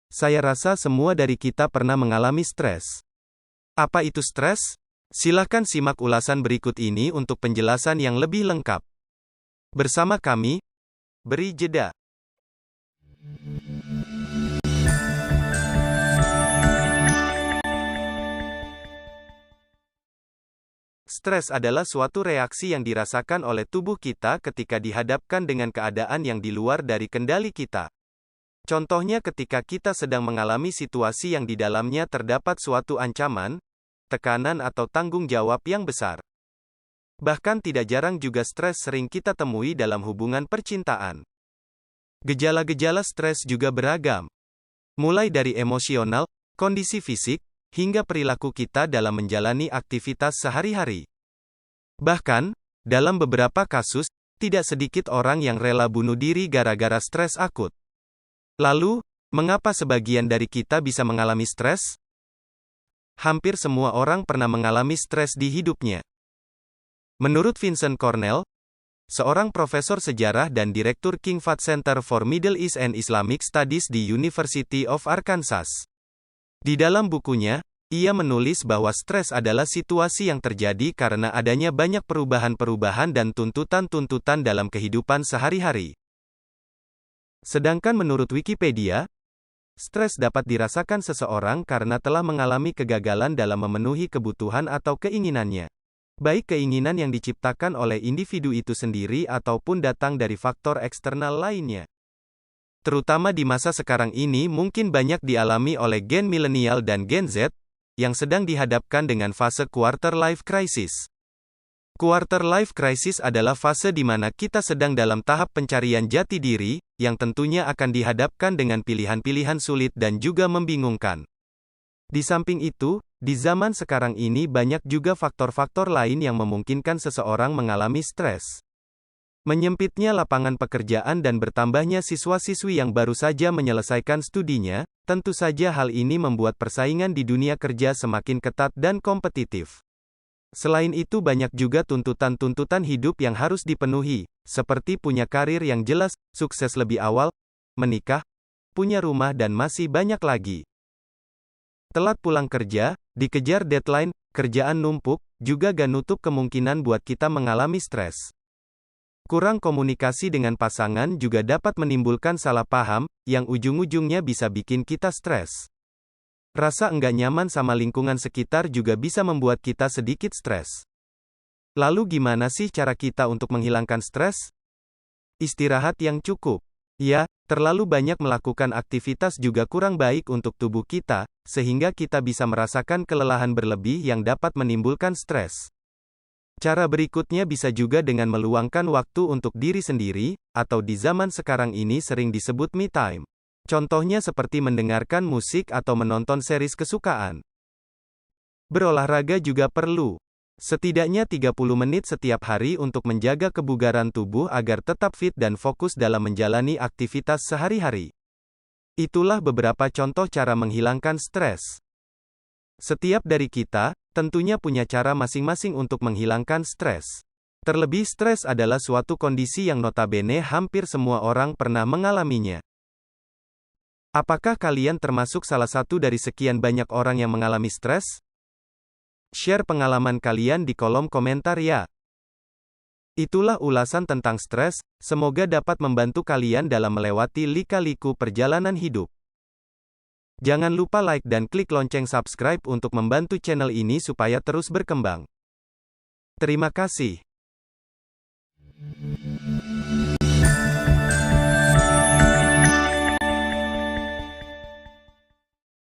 Saya rasa semua dari kita pernah mengalami stres. Apa itu stres? Silakan simak ulasan berikut ini untuk penjelasan yang lebih lengkap. Bersama kami, beri jeda. Stres adalah suatu reaksi yang dirasakan oleh tubuh kita ketika dihadapkan dengan keadaan yang di luar dari kendali kita. Contohnya ketika kita sedang mengalami situasi yang di dalamnya terdapat suatu ancaman, tekanan atau tanggung jawab yang besar. Bahkan tidak jarang juga stres sering kita temui dalam hubungan percintaan. Gejala-gejala stres juga beragam. Mulai dari emosional, kondisi fisik, hingga perilaku kita dalam menjalani aktivitas sehari-hari. Bahkan, dalam beberapa kasus, tidak sedikit orang yang rela bunuh diri gara-gara stres akut. Lalu, mengapa sebagian dari kita bisa mengalami stres? Hampir semua orang pernah mengalami stres di hidupnya. Menurut Vincent Cornell, seorang profesor sejarah dan direktur King Fahd Center for Middle East and Islamic Studies di University of Arkansas. Di dalam bukunya, ia menulis bahwa stres adalah situasi yang terjadi karena adanya banyak perubahan-perubahan dan tuntutan-tuntutan dalam kehidupan sehari-hari. Sedangkan menurut Wikipedia, stres dapat dirasakan seseorang karena telah mengalami kegagalan dalam memenuhi kebutuhan atau keinginannya. Baik keinginan yang diciptakan oleh individu itu sendiri ataupun datang dari faktor eksternal lainnya. Terutama di masa sekarang ini mungkin banyak dialami oleh gen milenial dan Gen Z, yang sedang dihadapkan dengan fase quarter life crisis. Quarter life crisis adalah fase di mana kita sedang dalam tahap pencarian jati diri, yang tentunya akan dihadapkan dengan pilihan-pilihan sulit dan juga membingungkan. Di samping itu, di zaman sekarang ini banyak juga faktor-faktor lain yang memungkinkan seseorang mengalami stres. Menyempitnya lapangan pekerjaan dan bertambahnya siswa-siswi yang baru saja menyelesaikan studinya, tentu saja hal ini membuat persaingan di dunia kerja semakin ketat dan kompetitif. Selain itu banyak juga tuntutan-tuntutan hidup yang harus dipenuhi, seperti punya karir yang jelas, sukses lebih awal, menikah, punya rumah dan masih banyak lagi. Telat pulang kerja, dikejar deadline, kerjaan numpuk, juga gak nutup kemungkinan buat kita mengalami stres. Kurang komunikasi dengan pasangan juga dapat menimbulkan salah paham, yang ujung-ujungnya bisa bikin kita stres. Rasa enggak nyaman sama lingkungan sekitar juga bisa membuat kita sedikit stres. Lalu gimana sih cara kita untuk menghilangkan stres? Istirahat yang cukup. Ya, terlalu banyak melakukan aktivitas juga kurang baik untuk tubuh kita, sehingga kita bisa merasakan kelelahan berlebih yang dapat menimbulkan stres. Cara berikutnya bisa juga dengan meluangkan waktu untuk diri sendiri, atau di zaman sekarang ini sering disebut me time. Contohnya seperti mendengarkan musik atau menonton series kesukaan. Berolahraga juga perlu. Setidaknya 30 menit setiap hari untuk menjaga kebugaran tubuh agar tetap fit dan fokus dalam menjalani aktivitas sehari-hari. Itulah beberapa contoh cara menghilangkan stres. Setiap dari kita, tentunya punya cara masing-masing untuk menghilangkan stres. Terlebih stres adalah suatu kondisi yang notabene hampir semua orang pernah mengalaminya. Apakah kalian termasuk salah satu dari sekian banyak orang yang mengalami stres? Share pengalaman kalian di kolom komentar ya. Itulah ulasan tentang stres, semoga dapat membantu kalian dalam melewati lika-liku perjalanan hidup. Jangan lupa like dan klik lonceng subscribe untuk membantu channel ini supaya terus berkembang. Terima kasih.